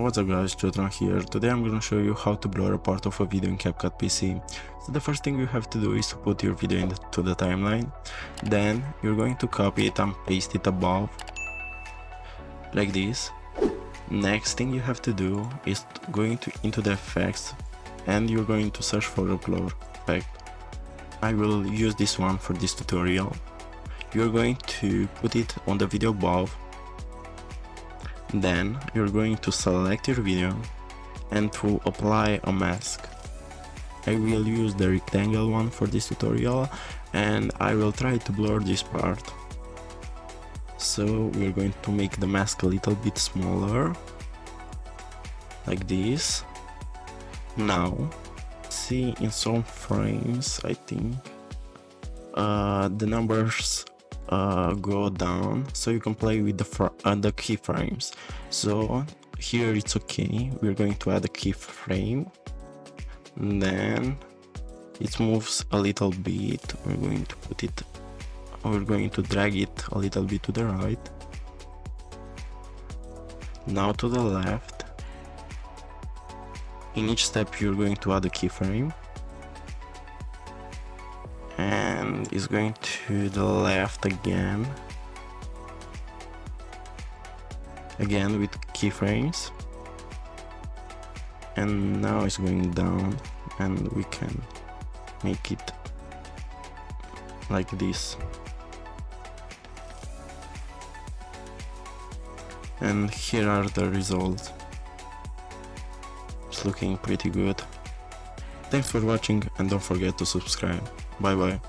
What's up guys, Jotran here. Today I'm gonna show you how to blur a part of a video in CapCut PC. So the first thing you have to do is to put your video into the timeline. Then you're going to copy it and paste it above, like this. Next thing you have to do is going into the effects and you're going to search for a blur effect. I will use this one for this tutorial. You're going to put it on the video above. Then you're going to select your video and to apply a mask. I will use the rectangle one for this tutorial and I will try to blur this part. So we're going to make the mask a little bit smaller, like this. Now, see in some frames, I think the numbers go down, so you can play with the keyframes. So here it's okay, we're going to add a keyframe, then it moves a little bit. We're going to drag it a little bit to the right, now to the left. In each step you're going to add a keyframe, and it's going to the left again with keyframes, and now it's going down and we can make it like this. And here are the results. It's looking pretty good. Thanks for watching and don't forget to subscribe. Bye bye.